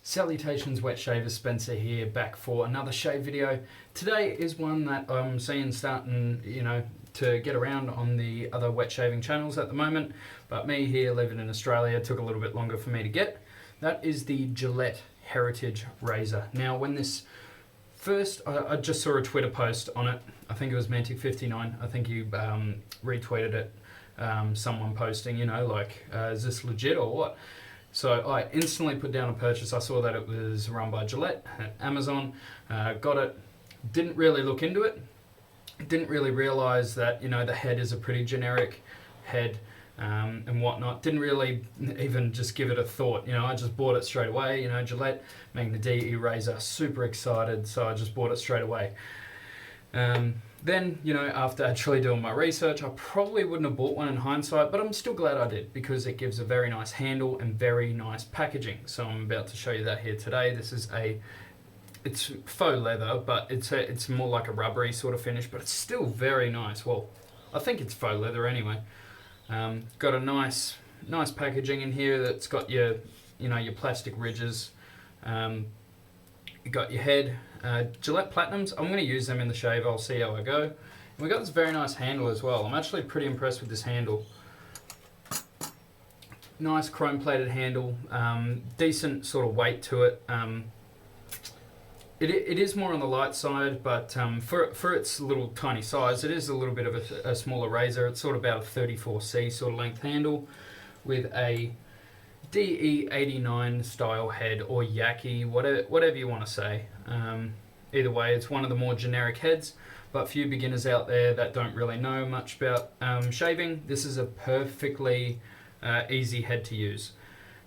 Salutations, wet shaver Spencer here, back for another shave video. Today is one that I'm seeing starting, to get around on the other wet shaving channels at the moment, but me here living in Australia took a little bit longer for me to get. That is the Gillette Heritage Razor. Now, when this first, I just saw a Twitter post on it. I think it was Mantic59. I think you retweeted it. Someone posting, is this legit or what? So I instantly put down a purchase. I saw that it was run by Gillette at Amazon. Got it. Didn't really look into it. Didn't really realize that, the head is a pretty generic head and whatnot. Didn't really even just give it a thought. I just bought it straight away. Gillette making the DE razor. Super excited. So I just bought it straight away. Then, after actually doing my research, I probably wouldn't have bought one in hindsight, but I'm still glad I did because it gives a very nice handle and very nice packaging. So I'm about to show you that here today. This is it's faux leather, but it's more like a rubbery sort of finish, but it's still very nice. Well, I think it's faux leather anyway. Got a nice packaging in here that's got your plastic ridges. You got your head. Gillette Platinums, I'm going to use them in the shave. I'll see how I go. And we got this very nice handle as well. I'm actually pretty impressed with this handle. Nice chrome plated handle, decent sort of weight to it. It is more on the light side, but for its little tiny size, it is a little bit of a smaller razor. It's sort of about a 34C sort of length handle with a DE89 style head or Yaki, whatever you want to say. Either way, it's one of the more generic heads, but for you beginners out there that don't really know much about shaving, this is a perfectly easy head to use.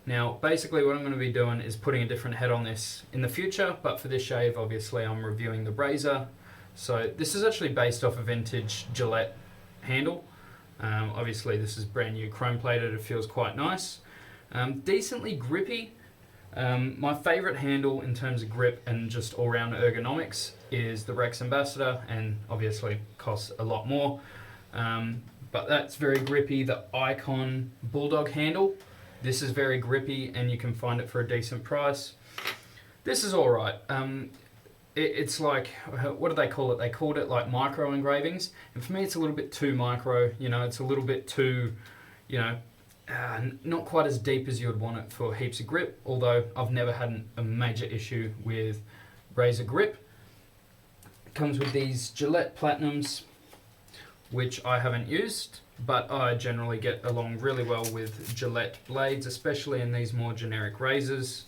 Now, basically what I'm going to be doing is putting a different head on this in the future, but for this shave, obviously, I'm reviewing the razor. So this is actually based off a vintage Gillette handle. Obviously, this is brand new chrome plated. It feels quite nice. Decently grippy. My favorite handle in terms of grip and just all-round ergonomics is the Rex Ambassador, and obviously costs a lot more, but that's very grippy. The Icon Bulldog handle, this is very grippy and you can find it for a decent price. This is alright. It's like, what do they call it? They called it like micro engravings, and for me it's a little bit too micro. It's a little bit too, not quite as deep as you would want it for heaps of grip, although I've never had a major issue with razor grip. It comes with these Gillette Platinums, which I haven't used, but I generally get along really well with Gillette blades, especially in these more generic razors.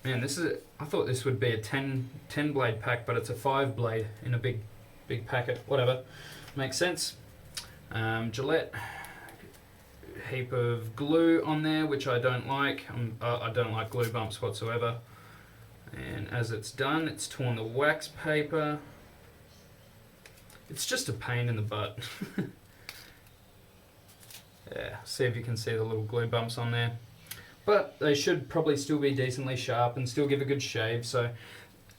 Man, I thought this would be a 10 blade pack, but it's a 5 blade in a big packet. Whatever, makes sense. Gillette. Heap of glue on there, which I don't like. I don't like glue bumps whatsoever. And as it's done, it's torn the wax paper. It's just a pain in the butt. Yeah, see if you can see the little glue bumps on there. But they should probably still be decently sharp and still give a good shave. So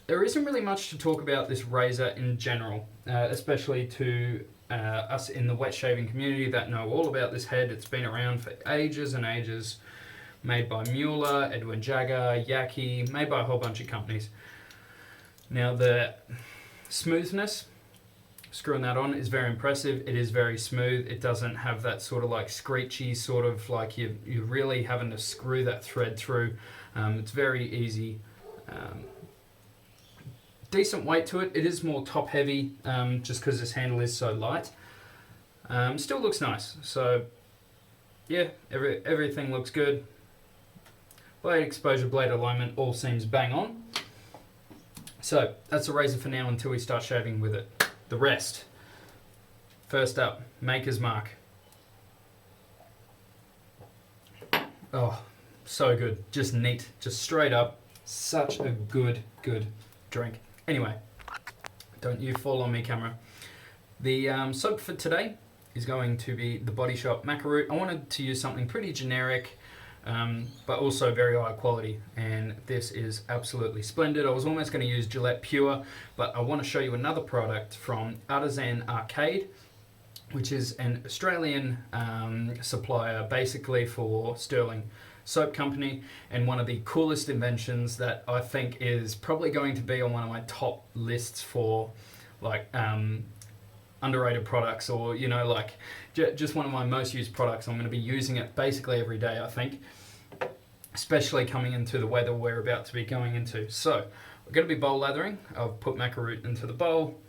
there isn't really much to talk about this razor in general, especially to us in the wet shaving community that know all about this head. It's been around for ages and ages. Made by Mueller, Edwin Jagger, Yaki, made by a whole bunch of companies. Now the smoothness, screwing that on, is very impressive. It is very smooth. It doesn't have that sort of like screechy sort of like you're really having to screw that thread through. It's very easy. Decent weight to it. It is more top heavy just because this handle is so light. Still looks nice. So yeah, everything looks good. Blade exposure, blade alignment, all seems bang on. So that's a razor for now until we start shaving with it. The rest. First up, Maker's Mark. Oh, so good. Just neat. Just straight up. Such a good drink. Anyway, don't you fall on me, camera. The soap for today is going to be the Body Shop Macaroot. I wanted to use something pretty generic, but also very high quality, and this is absolutely splendid. I was almost going to use Gillette Pure, but I want to show you another product from Artisan Arcade, which is an Australian supplier basically for Sterling. soap company, and one of the coolest inventions that I think is probably going to be on one of my top lists for like underrated products, or like just one of my most used products. I'm going to be using it basically every day, I think, especially coming into the weather we're about to be going into. So we're going to be bowl lathering. I've put macaroot into the bowl.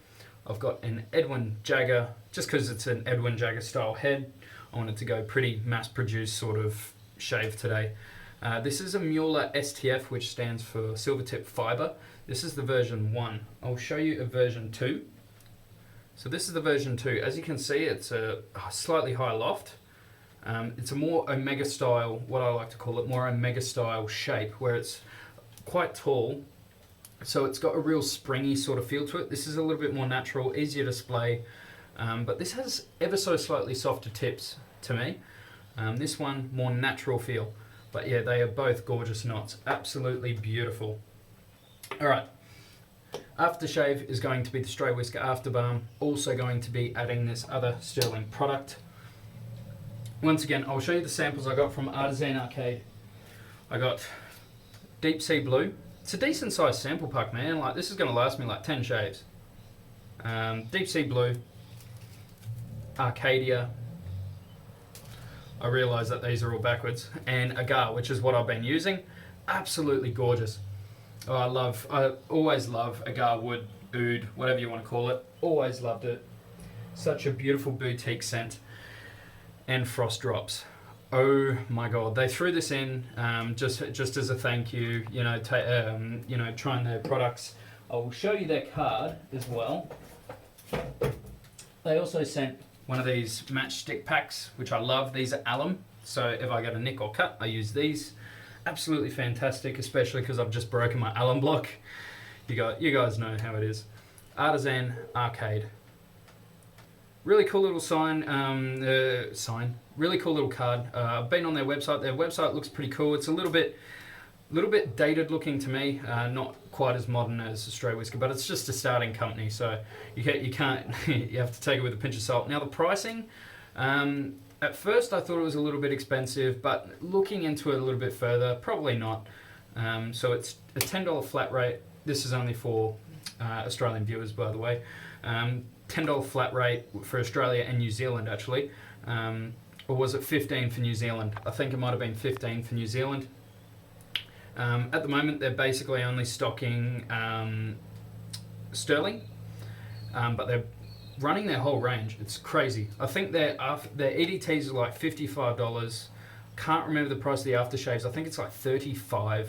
I've got an Edwin Jagger, just because it's an Edwin Jagger style head. I wanted to go pretty mass-produced sort of shave today. This is a Mueller STF, which stands for silver tip fiber. This is the version 1. I'll show you a version 2. So this is the version 2. As you can see, it's a slightly higher loft. It's a more Omega style, what I like to call it, more Omega style shape, where it's quite tall. So it's got a real springy sort of feel to it. This is a little bit more natural, easier to display, but this has ever so slightly softer tips to me. This one, more natural feel. But yeah, they are both gorgeous knots. Absolutely beautiful. All right. Aftershave is going to be the Stray Whisker After Balm. Also going to be adding this other Sterling product. Once again, I'll show you the samples I got from Artisan Arcade. I got Deep Sea Blue. It's a decent sized sample pack, man. Like, this is going to last me like 10 shaves. Deep Sea Blue, Arcadia. I realise that these are all backwards. And Agar, which is what I've been using. Absolutely gorgeous. Oh, I always love Agar wood, oud, whatever you want to call it. Always loved it. Such a beautiful boutique scent. And Frost Drops. Oh my God, they threw this in just as a thank you, trying their products. I will show you their card as well. They also sent one of these matchstick packs, which I love. These are alum, so if I get a nick or cut, I use these. Absolutely fantastic, especially because I've just broken my alum block. You guys know how it is. Artisan Arcade. Really cool little sign. Really cool little card. I've been on their website. Their website looks pretty cool. It's a little bit dated looking to me. Not quite as modern as Stray Whisker, but it's just a starting company, so you can't you have to take it with a pinch of salt. Now the pricing. At first I thought it was a little bit expensive, but looking into it a little bit further, probably not. So it's a $10 flat rate. This is only for Australian viewers, by the way. $10 flat rate for Australia and New Zealand, actually. Or was it 15 for New Zealand? I think it might have been 15 for New Zealand. At the moment, they're basically only stocking Sterling, but they're running their whole range. It's crazy. I think their EDTs are like $55. Can't remember the price of the aftershaves. I think it's like $35,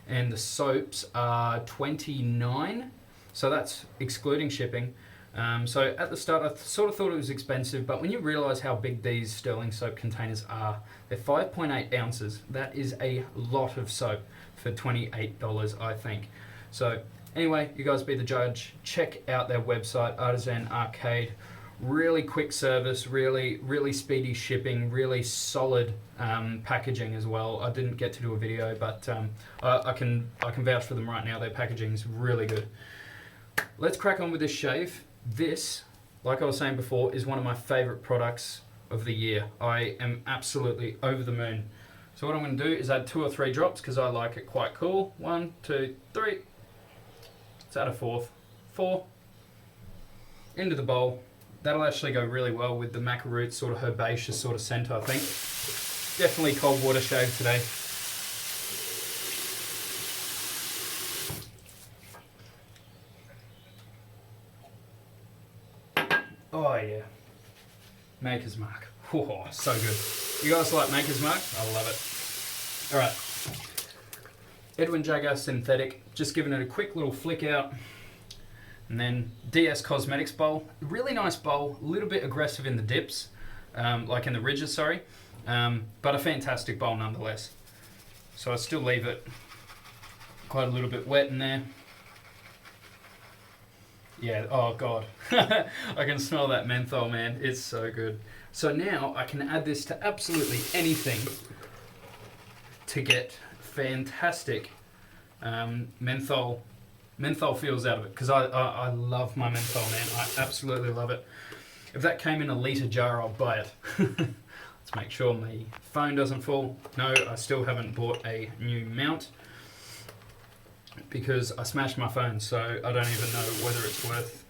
and the soaps are $29. So that's excluding shipping. So at the start, I sort of thought it was expensive, but when you realise how big these Sterling soap containers are, they're 5.8 ounces. That is a lot of soap for $28, I think. So anyway, you guys be the judge. Check out their website, Artisan Arcade. Really quick service, really speedy shipping, really solid packaging as well. I didn't get to do a video, but I can vouch for them right now. Their packaging is really good. Let's crack on with this shave. This, like I was saying before, is one of my favourite products of the year. I am absolutely over the moon. So what I'm going to do is add 2 or 3 drops because I like it quite cool. 1, 2, 3. Let's add a 4th. 4. Into the bowl. That'll actually go really well with the macaroot sort of herbaceous sort of scent, I think. Definitely cold water shave today. Oh yeah, Maker's Mark. Oh, so good. You guys like Maker's Mark? I love it. All right, Edwin Jagger Synthetic. Just giving it a quick little flick out, and then DS Cosmetics bowl. Really nice bowl. A little bit aggressive in the dips, like in the ridges. Sorry, but a fantastic bowl nonetheless. So I still leave it quite a little bit wet in there. Yeah, oh God. I can smell that menthol, man. It's so good. So now I can add this to absolutely anything to get fantastic menthol feels out of it, because I love my menthol, man. I absolutely love it. If that came in a litre jar, I'll buy it. Let's make sure my phone doesn't fall. No, I still haven't bought a new mount because I smashed my phone, so I don't even know whether it's worth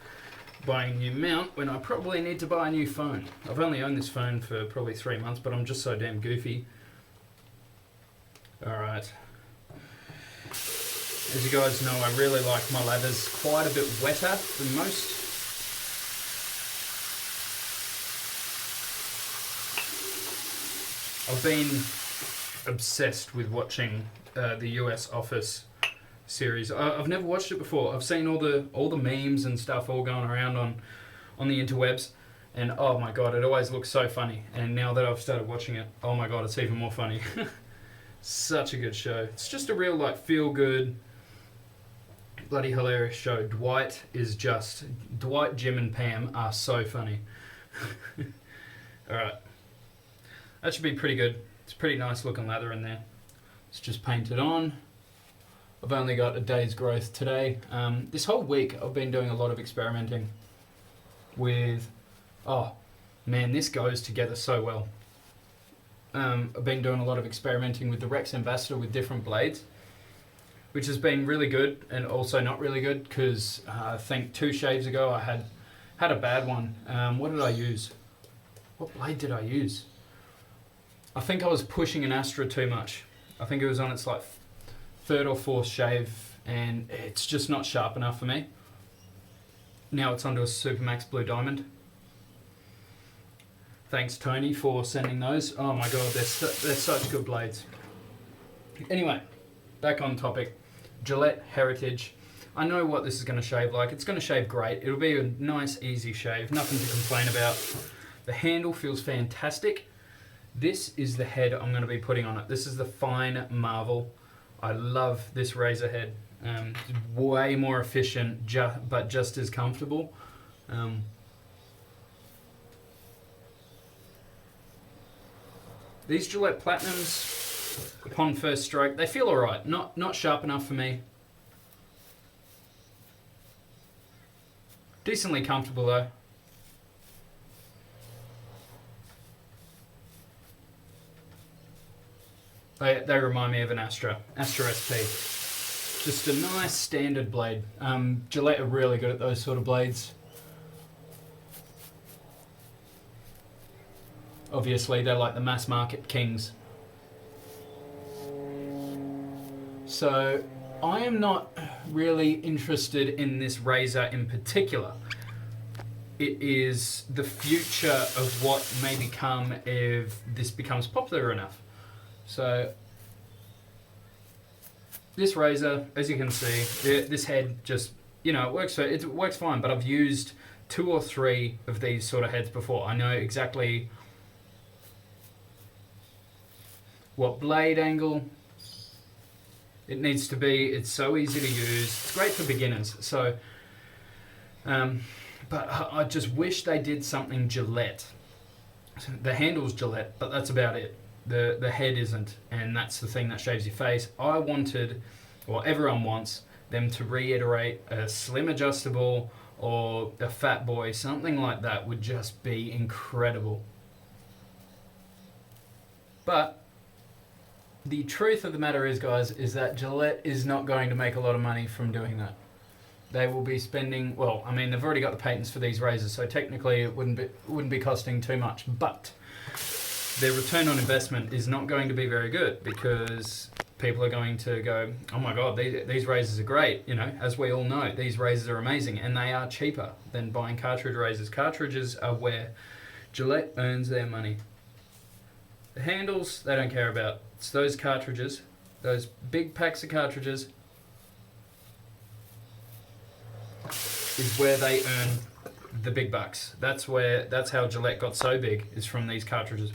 buying a new mount when I probably need to buy a new phone. I've only owned this phone for probably 3 months, but I'm just so damn goofy. Alright. As you guys know, I really like my lathers quite a bit wetter than most. I've been obsessed with watching the US Office series. I've never watched it before. I've seen all the memes and stuff all going around on the interwebs, and oh my god, it always looks so funny. And now that I've started watching it, oh my god, it's even more funny. Such a good show. It's just a real like feel good, bloody hilarious show. Dwight, Jim, and Pam are so funny. All right. That should be pretty good. It's pretty nice looking leather in there. It's just painted on. I've only got a day's growth today. This whole week I've been doing a lot of experimenting with, oh man, this goes together so well. I've been doing a lot of experimenting with the Rex Ambassador with different blades, which has been really good and also not really good because I think 2 shaves ago I had a bad one. What did I use? What blade did I use? I think I was pushing an Astra too much. I think it was on its like 3rd or 4th shave and it's just not sharp enough for me. Now it's onto a Supermax Blue Diamond. Thanks Tony for sending those. Oh my god, they're such good blades. Anyway, back on topic. Gillette Heritage. I know what this is going to shave like. It's going to shave great. It'll be a nice easy shave. Nothing to complain about. The handle feels fantastic. This is the head I'm going to be putting on it. This is the Fine Marvel. I love this razor head. It's way more efficient, but just as comfortable. These Gillette Platinums, upon first stroke, they feel alright. Not sharp enough for me. Decently comfortable though. They remind me of an Astra SP. Just a nice standard blade. Gillette are really good at those sort of blades. Obviously, they're like the mass market kings. So, I am not really interested in this razor in particular. It is the future of what may become if this becomes popular enough. So, this razor, as you can see, this head just, it works fine, but I've used 2 or 3 of these sort of heads before. I know exactly what blade angle it needs to be. It's so easy to use. It's great for beginners. So, but I just wish they did something Gillette. The handle's Gillette, but that's about it. The head isn't, and that's the thing that shaves your face. I wanted, or everyone wants, them to reiterate a slim adjustable or a fat boy, something like that would just be incredible. But the truth of the matter is, guys, is that Gillette is not going to make a lot of money from doing that. They will be spending, well, I mean, they've already got the patents for these razors, so technically it wouldn't be costing too much, but their return on investment is not going to be very good because people are going to go, oh my god, these razors are great. As we all know, these razors are amazing and they are cheaper than buying cartridge razors. Cartridges are where Gillette earns their money. The handles, they don't care about. It's those cartridges, those big packs of cartridges is where they earn the big bucks. That's how Gillette got so big, is from these cartridges.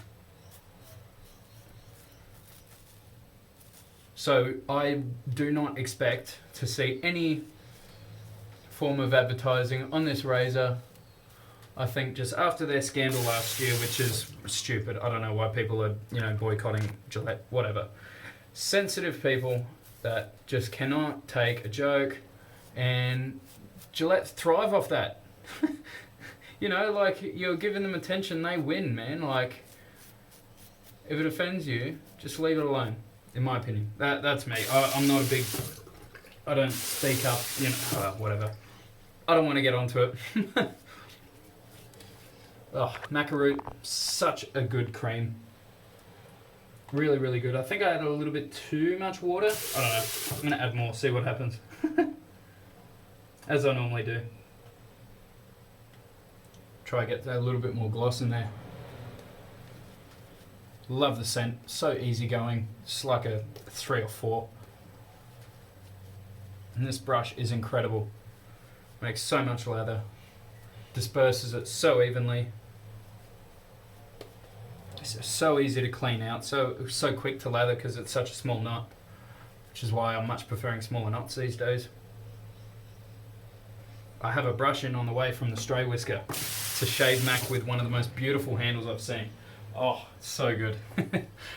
So I do not expect to see any form of advertising on this razor. I think just after their scandal last year, which is stupid. I don't know why people are, boycotting Gillette, whatever. Sensitive people that just cannot take a joke, and Gillette thrive off that. You're giving them attention, they win, man. If it offends you, just leave it alone. In my opinion, that's me. I'm not a big. I don't speak up. You know, whatever. I don't want to get onto it. Oh, macaroon, such a good cream. Really, really good. I think I added a little bit too much water. I don't know. I'm going to add more, see what happens. As I normally do. Try to get a little bit more gloss in there. Love the scent. So easygoing. It's like a 3 or 4. And this brush is incredible. Makes so much lather. Disperses it so evenly. It's so easy to clean out, so quick to lather because it's such a small knot, which is why I'm much preferring smaller knots these days. I have a brush in on the way from the Stray Whisker. It's a shave Mac with one of the most beautiful handles I've seen. Oh, so good.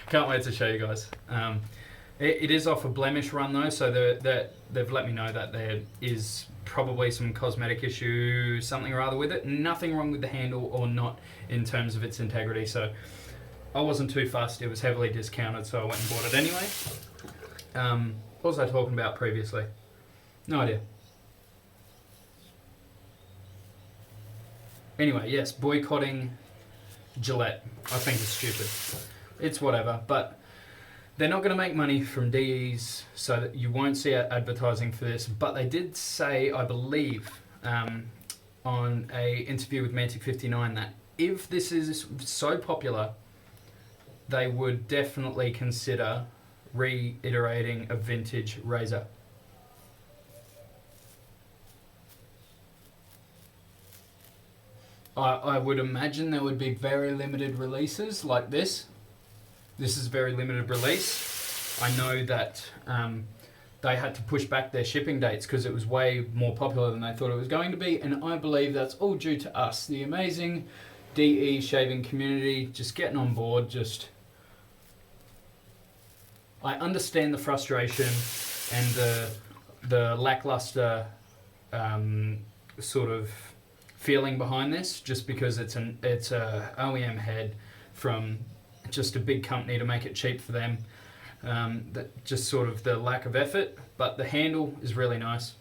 Can't wait to show you guys. It is off a blemish run though, so they've let me know that there is probably some cosmetic issue, something or other with it. Nothing wrong with the handle or not in terms of its integrity, so I wasn't too fussed. It was heavily discounted, so I went and bought it anyway. What was I talking about previously? No idea. Anyway, yes, boycotting Gillette. I think it's stupid. It's whatever, but they're not going to make money from DEs, so that you won't see advertising for this. But they did say, I believe, on a interview with Mantic 59 that if this is so popular, they would definitely consider reiterating a vintage razor. I would imagine there would be very limited releases like this. This is very limited release. I know that they had to push back their shipping dates because it was way more popular than they thought it was going to be, and I believe that's all due to us, the amazing DE shaving community, just getting on board. I understand the frustration and the lackluster sort of feeling behind this, just because it's a OEM head from just a big company to make it cheap for them. That just sort of the lack of effort, but the handle is really nice.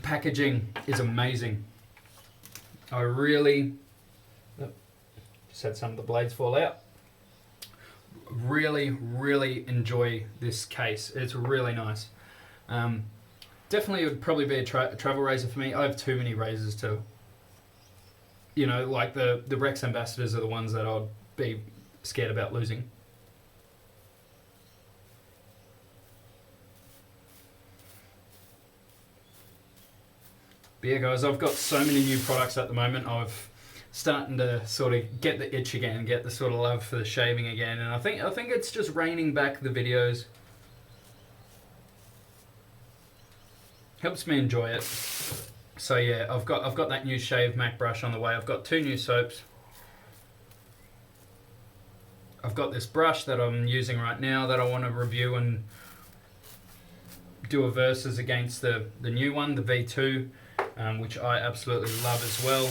Packaging is amazing. I really just had some of the blades fall out. Really enjoy this case. It's really nice. Definitely would probably be a travel razor for me. I have too many razors to, you know, like the Rex Ambassadors are the ones that I'd be scared about losing. But yeah guys, I've got so many new products at the moment. I've starting to sort of get the itch again, get the sort of love for the shaving again, and I think it's just reining back the videos. Helps me enjoy it. So yeah, I've got that new Shave Mac brush on the way. I've got 2 new soaps. I've got this brush that I'm using right now that I want to review and do a versus against the new one, the V2, which I absolutely love as well.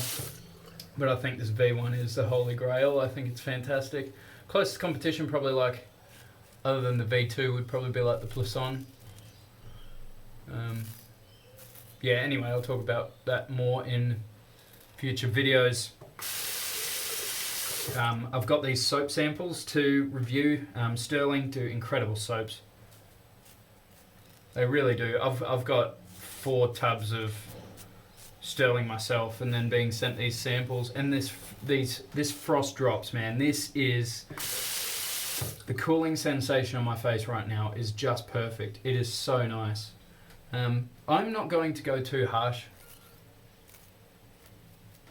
But I think this V1 is the holy grail. I think it's fantastic. Closest competition probably, like, other than the V2, would probably be like the Plisson. Yeah, anyway, I'll talk about that more in future videos. I've got these soap samples to review. Sterling do incredible soaps. They really do. I've got 4 tubs of Sterling myself, and then being sent these samples, and this frost drops, man. This is the cooling sensation on my face right now is just perfect. It is so nice. I'm not going to go too harsh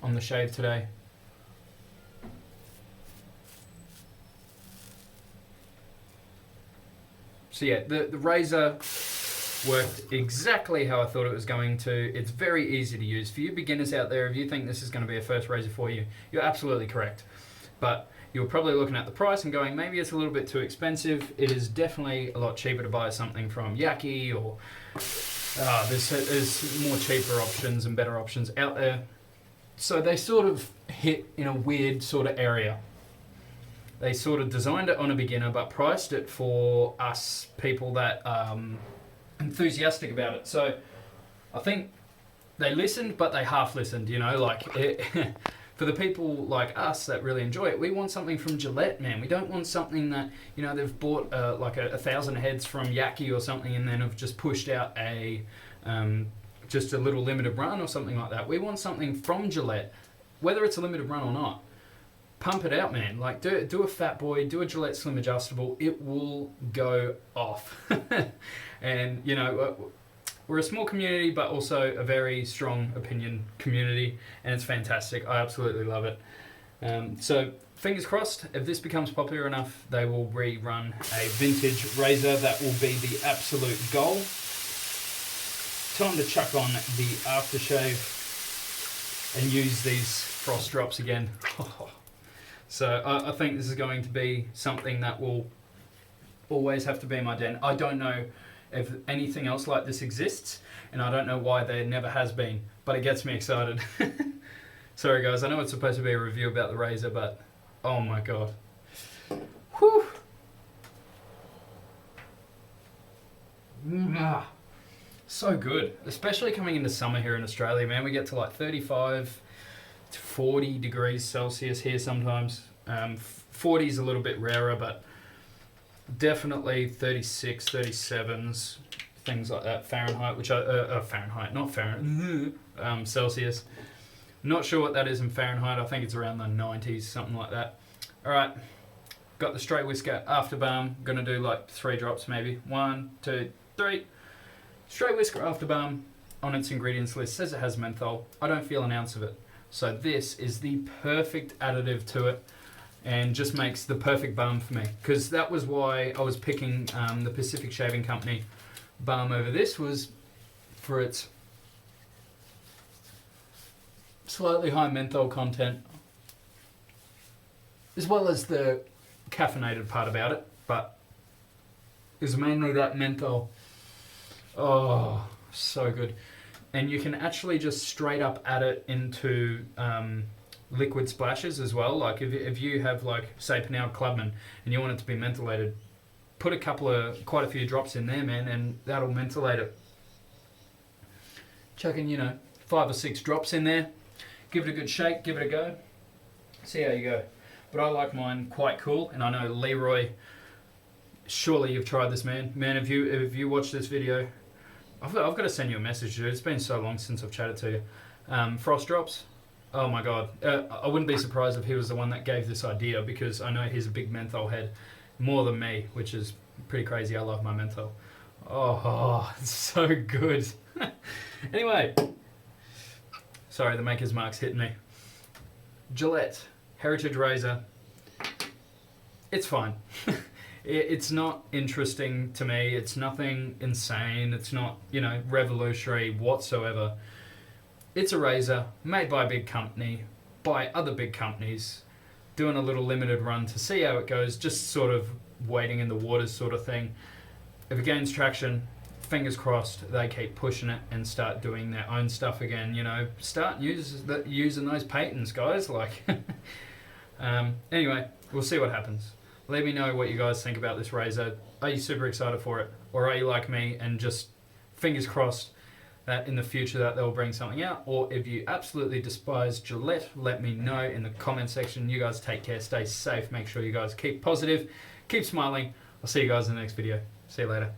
on the shave today. So yeah, the razor worked exactly how I thought it was going to. It's very easy to use. For you beginners out there, if you think this is going to be a first razor for you, you're absolutely correct. But you're probably looking at the price and going, maybe it's a little bit too expensive. It is definitely a lot cheaper to buy something from Yaki, or there's more cheaper options and better options out there. So they sort of hit in a weird sort of area. They sort of designed it on a beginner, but priced it for us people that enthusiastic about it. So I think they listened, but they half listened. You know, like for the people like us that really enjoy it, we want something from Gillette, man. We don't want something that, you know, they've bought like 1,000 heads from Yaki or something, and then have just pushed out a just a little limited run or something like that. We want something from Gillette, whether it's a limited run or not. Pump it out, man. Like, do a Fat Boy, do a Gillette Slim Adjustable. It will go off. And, you know, we're a small community, but also a very strong opinion community, and it's fantastic. I absolutely love it. So, fingers crossed, if this becomes popular enough, they will rerun a vintage razor. That will be the absolute goal. Time to chuck on the aftershave and use these frost drops again. So I think this is going to be something that will always have to be in my den. I don't know if anything else like this exists, and I don't know why there never has been, but it gets me excited. Sorry guys, I know it's supposed to be a review about the razor, but oh my god. Whew. So good, especially coming into summer here in Australia, man. We get to like 35 to 40 degrees Celsius here sometimes. 40 is a little bit rarer, but definitely 36, 37s, things like that. Fahrenheit, which I Fahrenheit, not Fahrenheit, Celsius. Not sure what that is in Fahrenheit. I think it's around the 90s, something like that. All right, got the straight whisker after balm. Gonna do like 3 drops maybe. 1, 2, 3. Straight whisker after balm on its ingredients list says it has menthol. I don't feel an ounce of it. So this is the perfect additive to it, and just makes the perfect balm for me. Because that was why I was picking the Pacific Shaving Company balm over this, was for its slightly high menthol content, as well as the caffeinated part about it, but it's mainly that menthol. Oh, so good. And you can actually just straight up add it into liquid splashes as well. Like if you have, like, say Pinel Clubman and you want it to be mentholated, put quite a few drops in there, man, and that'll mentholate it. Chucking, you know, 5 or 6 drops in there. Give it a good shake, give it a go. See how you go. But I like mine quite cool, and I know Leroy, surely you've tried this, man. Man, if you watch this video, I've got to send you a message, dude. It's been so long since I've chatted to you. Frost drops. Oh my god. I wouldn't be surprised if he was the one that gave this idea, because I know he's a big menthol head, more than me, which is pretty crazy. I love my menthol. Oh, it's so good. Anyway, sorry, the maker's mark's hitting me. Gillette Heritage Razor. It's fine. It's not interesting to me. It's nothing insane. It's not, you know, revolutionary whatsoever. It's a razor made by a big company, by other big companies, doing a little limited run to see how it goes, just sort of waiting in the waters sort of thing. If it gains traction, fingers crossed they keep pushing it and start doing their own stuff again, you know. Start using those patents, guys. Like, anyway, we'll see what happens. Let me know what you guys think about this razor. Are you super excited for it? Or are you like me and just fingers crossed that in the future that they'll bring something out? Or if you absolutely despise Gillette, let me know in the comment section. You guys take care, stay safe, make sure you guys keep positive, keep smiling. I'll see you guys in the next video. See you later.